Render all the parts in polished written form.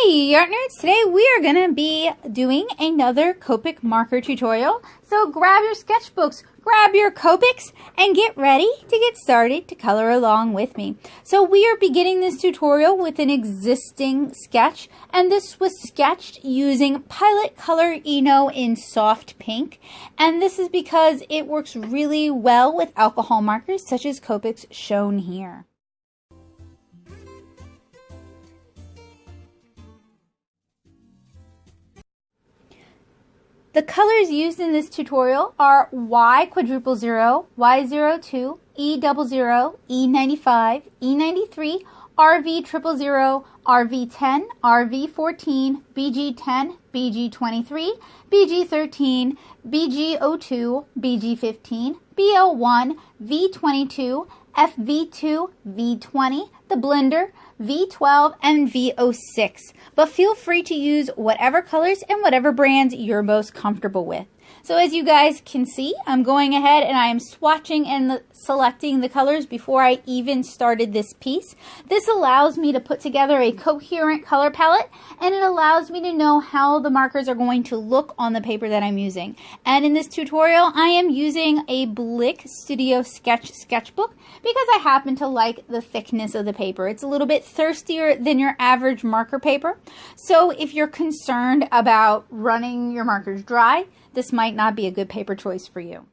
Hey Artnerds, today we are going to be doing another Copic marker tutorial. So grab your sketchbooks, grab your Copics, and get ready to get started to color along with me. So we are beginning this tutorial with an existing sketch, and this was sketched using Pilot Color Eno in soft pink. And this is because it works really well with alcohol markers such as Copic's shown here. The colors used in this tutorial are Y00, Y02, E00, E95, E93, RV000, RV10, RV14, BG10, BG23, BG13, BG02, BG15, BL1, V22, FV2, V20, the blender, V12, and V06. But feel free to use whatever colors and whatever brands you're most comfortable with. So as you guys can see, I'm going ahead and I am swatching and selecting the colors before I even started this piece. This allows me to put together a coherent color palette, and it allows me to know how the markers are going to look on the paper that I'm using. And in this tutorial, I am using a Blick Studio sketchbook because I happen to like the thickness of the paper. It's a little bit thirstier than your average marker paper. So if you're concerned about running your markers dry, this might not be a good paper choice for you.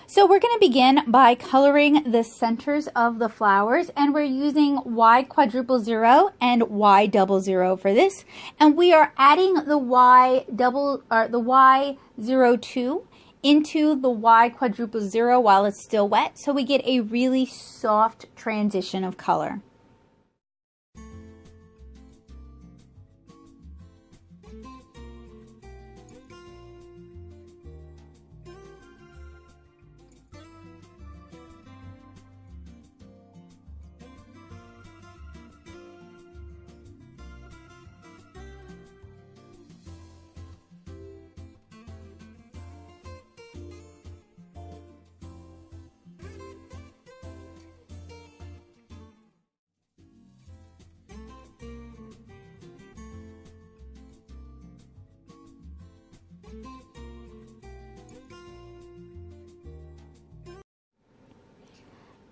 So we're going to begin by coloring the centers of the flowers, and we're using Y00 and Y00 for this, and we are adding the Y02 into the Y00 while it's still wet, so we get a really soft transition of color.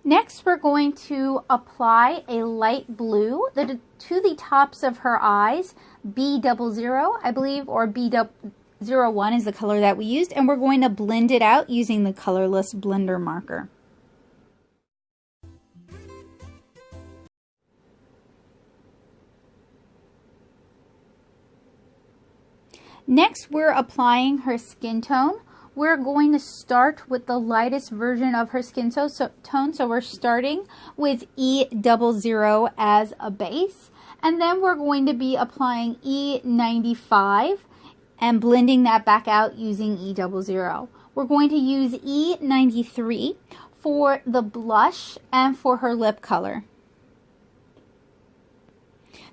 Next, we're going to apply a light blue to the tops of her eyes, B00, I believe, or B01 is the color that we used, and we're going to blend it out using the colorless blender marker. Next, we're applying her skin tone. We're going to start with the lightest version of her skin tone, so we're starting with E00 as a base, and then we're going to be applying E95 and blending that back out using E00. We're going to use E93 for the blush and for her lip color.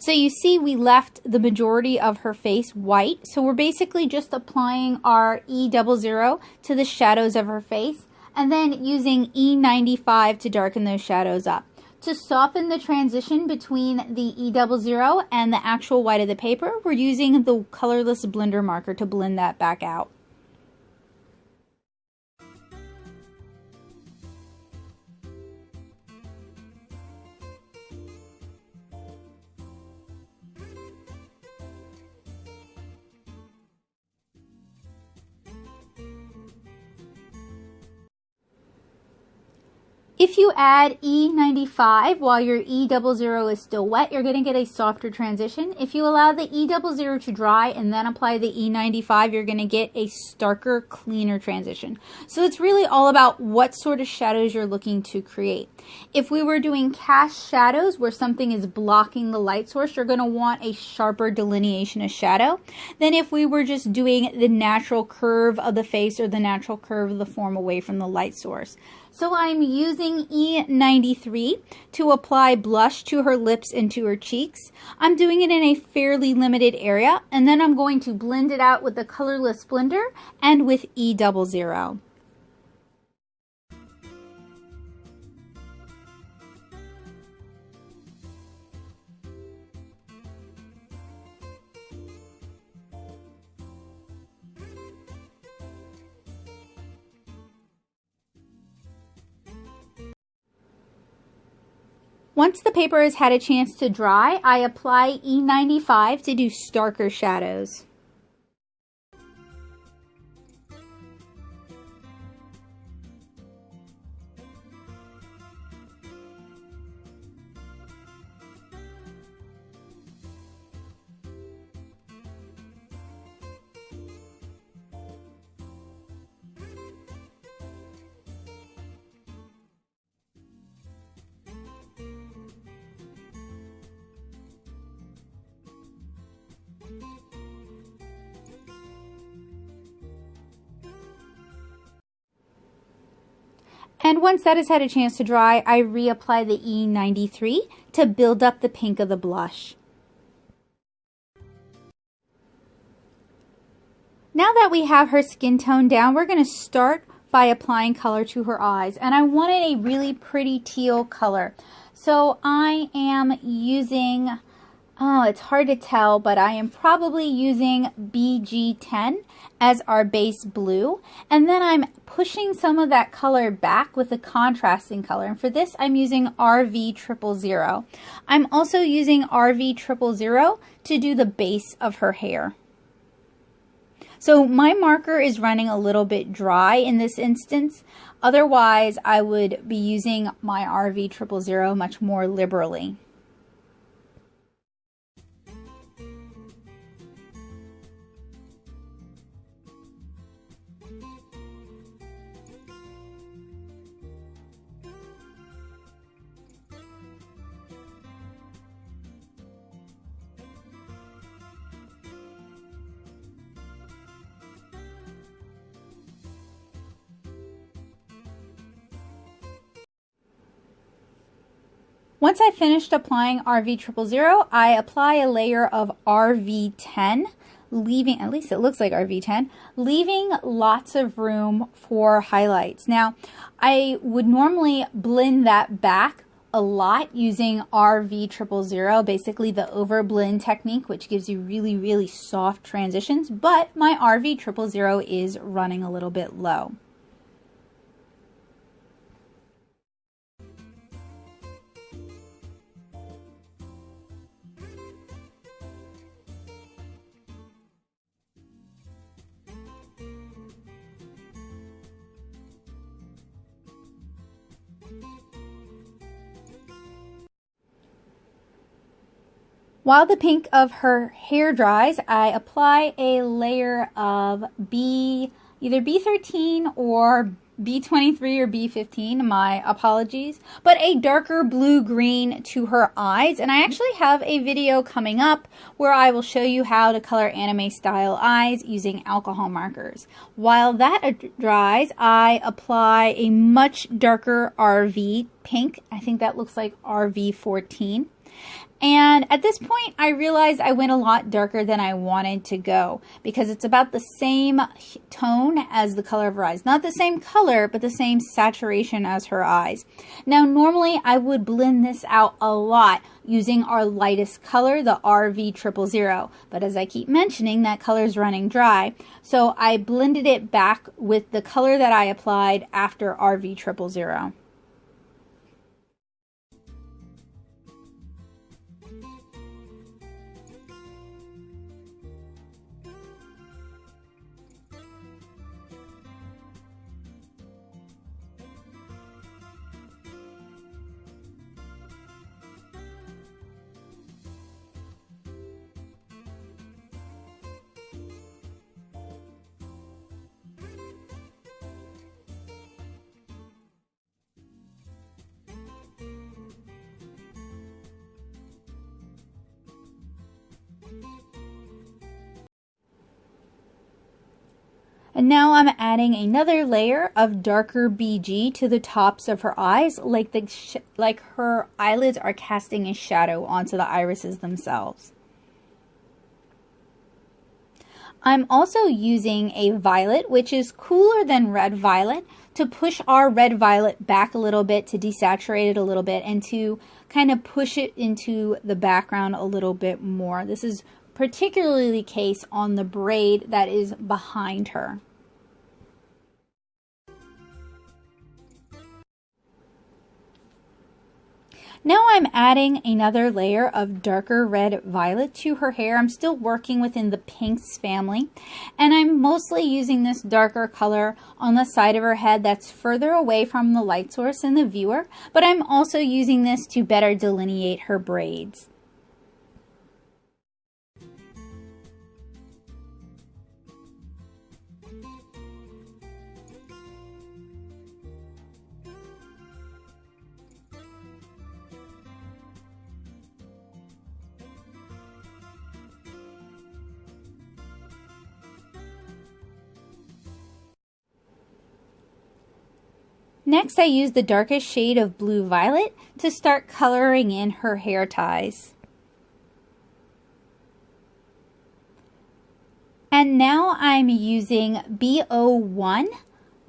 So you see we left the majority of her face white, so we're basically just applying our E00 to the shadows of her face and then using E95 to darken those shadows up. To soften the transition between the E00 and the actual white of the paper, we're using the colorless blender marker to blend that back out. If you add E95 while your E00 is still wet, you're going to get a softer transition. If you allow the E00 to dry and then apply the E95, you're going to get a starker, cleaner transition. So it's really all about what sort of shadows you're looking to create. If we were doing cast shadows where something is blocking the light source, you're going to want a sharper delineation of shadow than if we were just doing the natural curve of the face or the natural curve of the form away from the light source. So I'm using E93 to apply blush to her lips and to her cheeks. I'm doing it in a fairly limited area, and then I'm going to blend it out with the colorless blender and with E00. Once the paper has had a chance to dry, I apply E95 to do starker shadows. And once that has had a chance to dry, I reapply the E93 to build up the pink of the blush. Now that we have her skin tone down, we're going to start by applying color to her eyes. And I wanted a really pretty teal color. So I am using, oh, it's hard to tell, but I am probably using BG10 as our base blue. And then I'm pushing some of that color back with a contrasting color. And for this, I'm using RV000. I'm also using RV000 to do the base of her hair. So my marker is running a little bit dry in this instance. Otherwise, I would be using my RV000 much more liberally. Once I finished applying RV000, I apply a layer of RV10, leaving, at least it looks like RV10, leaving lots of room for highlights. Now, I would normally blend that back a lot using RV000, basically the overblend technique, which gives you really, really soft transitions, but my RV000 is running a little bit low. While the pink of her hair dries, I apply a layer of either B13 or B23 or B15, my apologies, but a darker blue-green to her eyes. And I actually have a video coming up where I will show you how to color anime style eyes using alcohol markers. While that dries, I apply a much darker RV pink. I think that looks like RV14. And at this point, I realized I went a lot darker than I wanted to go because it's about the same tone as the color of her eyes. Not the same color, but the same saturation as her eyes. Now, normally I would blend this out a lot using our lightest color, the RV000. But as I keep mentioning, that color is running dry. So I blended it back with the color that I applied after RV000. And now I'm adding another layer of darker BG to the tops of her eyes, like her eyelids are casting a shadow onto the irises themselves. I'm also using a violet, which is cooler than red violet, to push our red violet back a little bit, to desaturate it a little bit, and to kind of push it into the background a little bit more. This is particularly the case on the braid that is behind her. Now I'm adding another layer of darker red violet to her hair. I'm still working within the pinks family, and I'm mostly using this darker color on the side of her head that's further away from the light source in the viewer, but I'm also using this to better delineate her braids. Next, I use the darkest shade of blue violet to start coloring in her hair ties. And now I'm using B01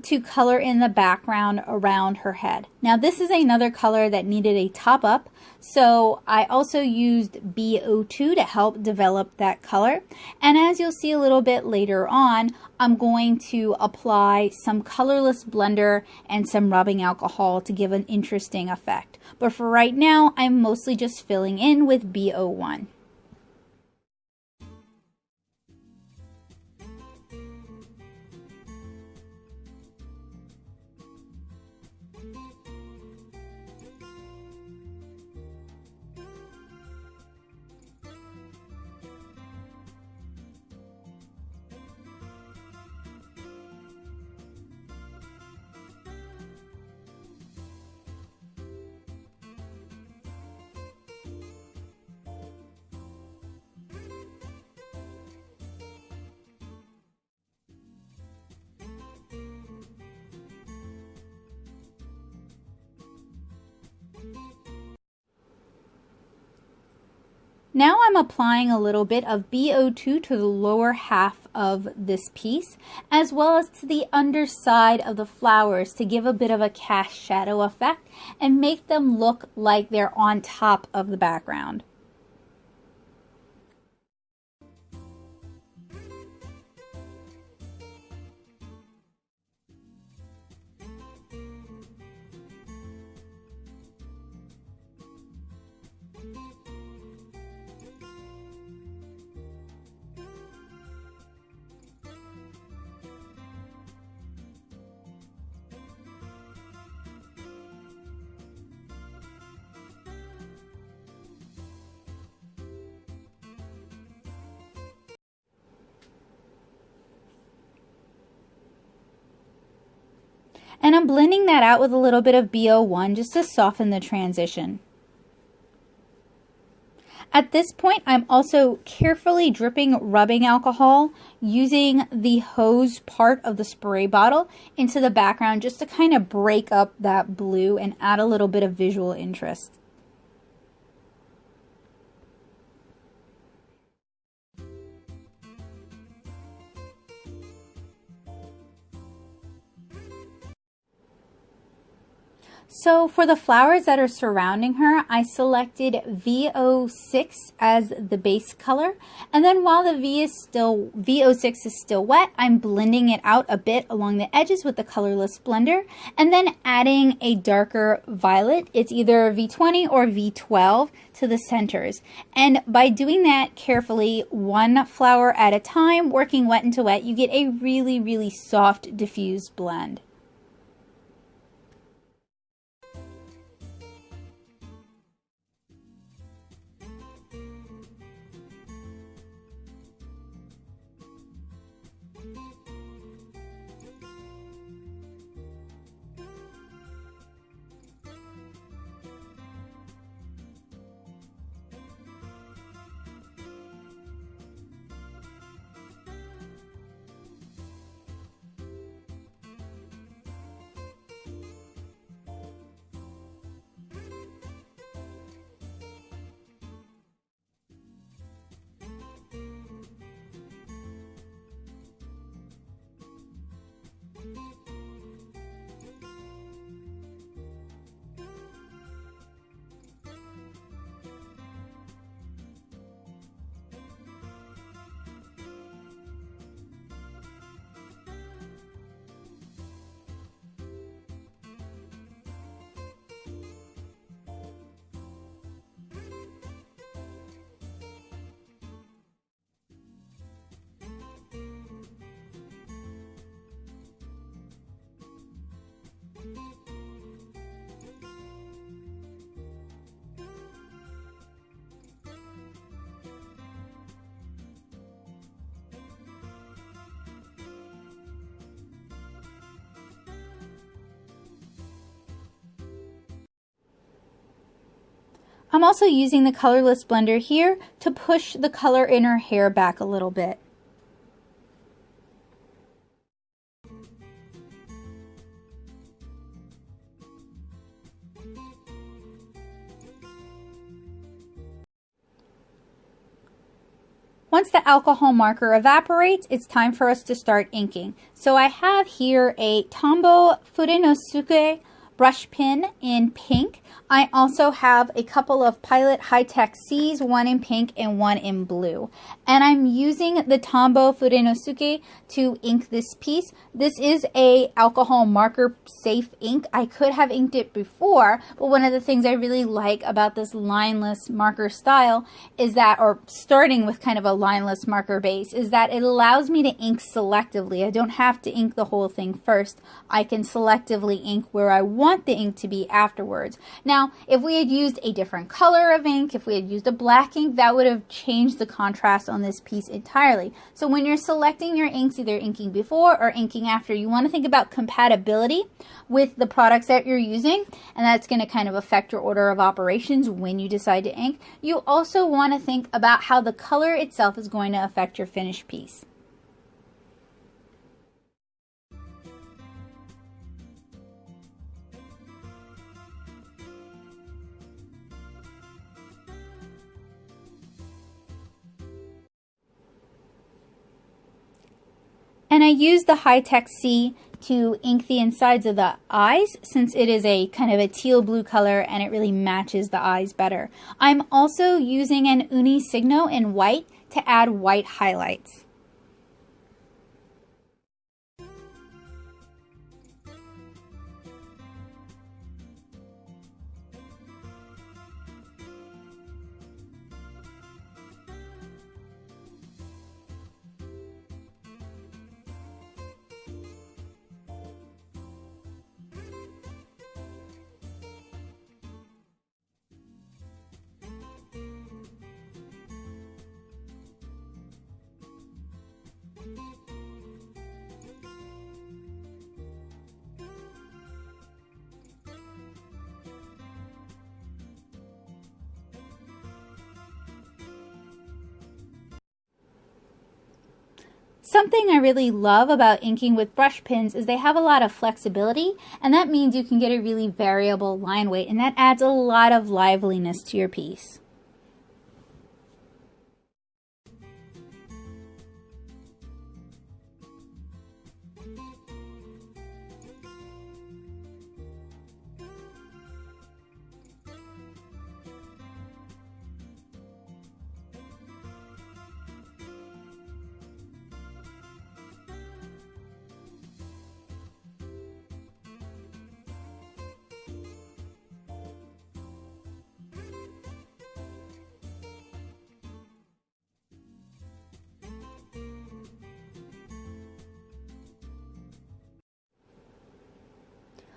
to color in the background around her head. Now this is another color that needed a top up, so I also used B02 to help develop that color. And as you'll see a little bit later on, I'm going to apply some colorless blender and some rubbing alcohol to give an interesting effect. But for right now, I'm mostly just filling in with B01. Now I'm applying a little bit of B02 to the lower half of this piece, as well as to the underside of the flowers to give a bit of a cast shadow effect and make them look like they're on top of the background. And I'm blending that out with a little bit of B01 just to soften the transition. At this point, I'm also carefully dripping rubbing alcohol using the hose part of the spray bottle into the background just to kind of break up that blue and add a little bit of visual interest. So for the flowers that are surrounding her, I selected V06 as the base color. And then while the V06 is still wet, I'm blending it out a bit along the edges with the colorless blender, and then adding a darker violet. It's either V20 or V12 to the centers. And by doing that carefully, one flower at a time, working wet into wet, you get a really, really soft diffused blend. I'm also using the colorless blender here to push the color in her hair back a little bit. Once the alcohol marker evaporates, it's time for us to start inking. So I have here a Tombow Furenosuke brush pen in pink. I also have a couple of Pilot High-Tech C's, one in pink and one in blue. And I'm using the Tombow Furenosuke to ink this piece. This is a alcohol marker safe ink. I could have inked it before, but one of the things I really like about this lineless marker style is that, or starting with kind of a lineless marker base, is that it allows me to ink selectively. I don't have to ink the whole thing first. I can selectively ink where I want the ink to be afterwards. Now, if we had used a different color of ink, if we had used a black ink, that would have changed the contrast on this piece entirely. So when you're selecting your inks, either inking before or inking after, you want to think about compatibility with the products that you're using, and that's going to kind of affect your order of operations when you decide to ink. You also want to think about how the color itself is going to affect your finished piece. And I use the High-Tech C to ink the insides of the eyes, since it is a kind of a teal blue color and it really matches the eyes better. I'm also using an Uni Signo in white to add white highlights. Something I really love about inking with brush pens is they have a lot of flexibility, and that means you can get a really variable line weight, and that adds a lot of liveliness to your piece.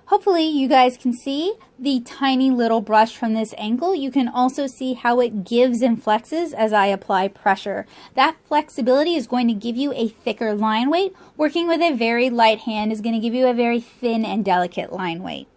Hopefully you guys can see the tiny little brush from this angle. You can also see how it gives and flexes as I apply pressure. That flexibility is going to give you a thicker line weight. Working with a very light hand is going to give you a very thin and delicate line weight.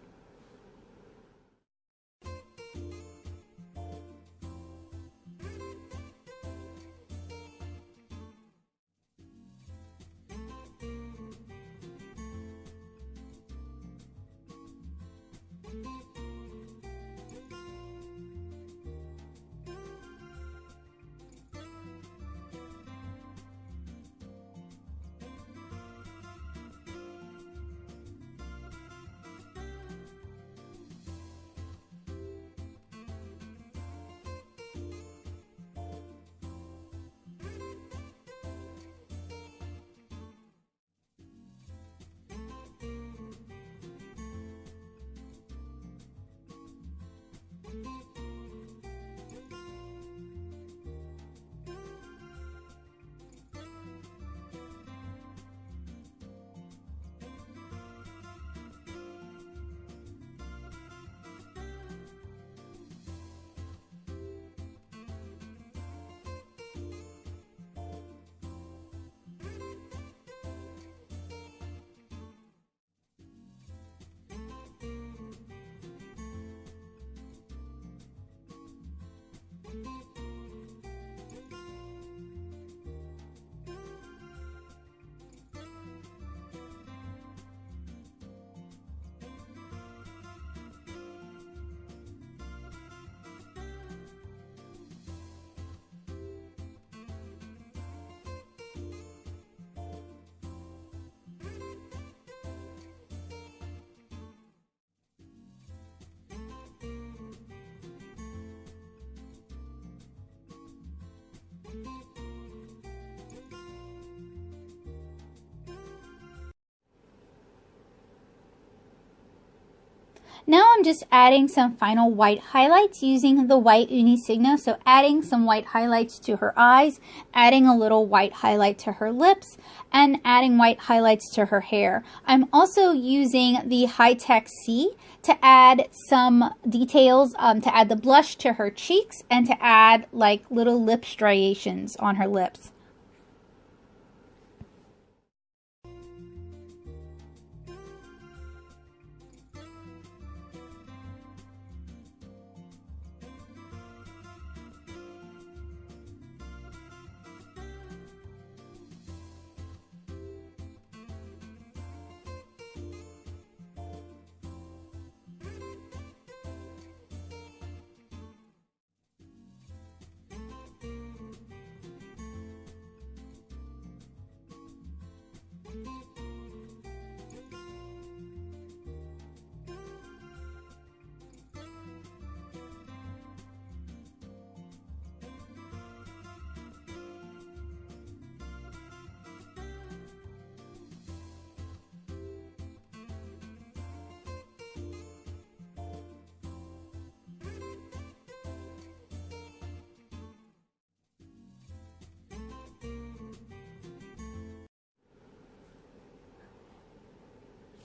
Now I'm just adding some final white highlights using the white Unisigno. So adding some white highlights to her eyes, adding a little white highlight to her lips, and adding white highlights to her hair. I'm also using the High-Tech C to add some details, to add the blush to her cheeks and to add like little lip striations on her lips.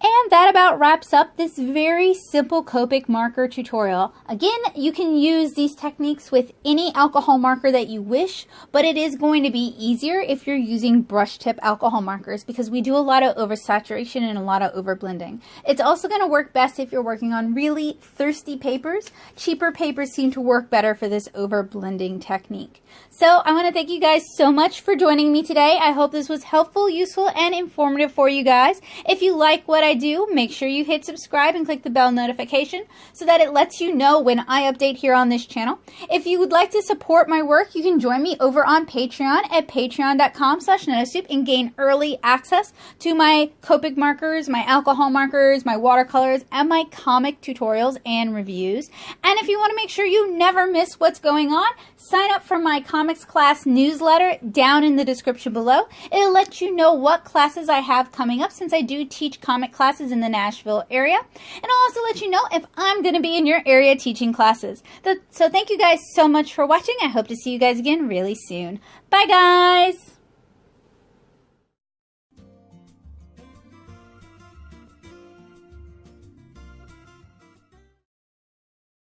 And that about wraps up this very simple Copic marker tutorial. Again, you can use these techniques with any alcohol marker that you wish, but it is going to be easier if you're using brush tip alcohol markers because we do a lot of oversaturation and a lot of overblending. It's also going to work best if you're working on really thirsty papers. Cheaper papers seem to work better for this overblending technique. So I want to thank you guys so much for joining me today. I hope this was helpful, useful, and informative for you guys. If you like what I do, make sure you hit subscribe and click the bell notification so that it lets you know when I update here on this channel. If you would like to support my work, you can join me over on Patreon at patreon.com/NanoSoup and gain early access to my Copic markers, my alcohol markers, my watercolors, and my comic tutorials and reviews. And if you want to make sure you never miss what's going on, sign up for my comics class newsletter down in the description below. It'll let you know what classes I have coming up since I do teach comic classes in the Nashville area. And I'll also let you know if I'm going to be in your area teaching classes. So thank you guys so much for watching. I hope to see you guys again really soon. Bye guys!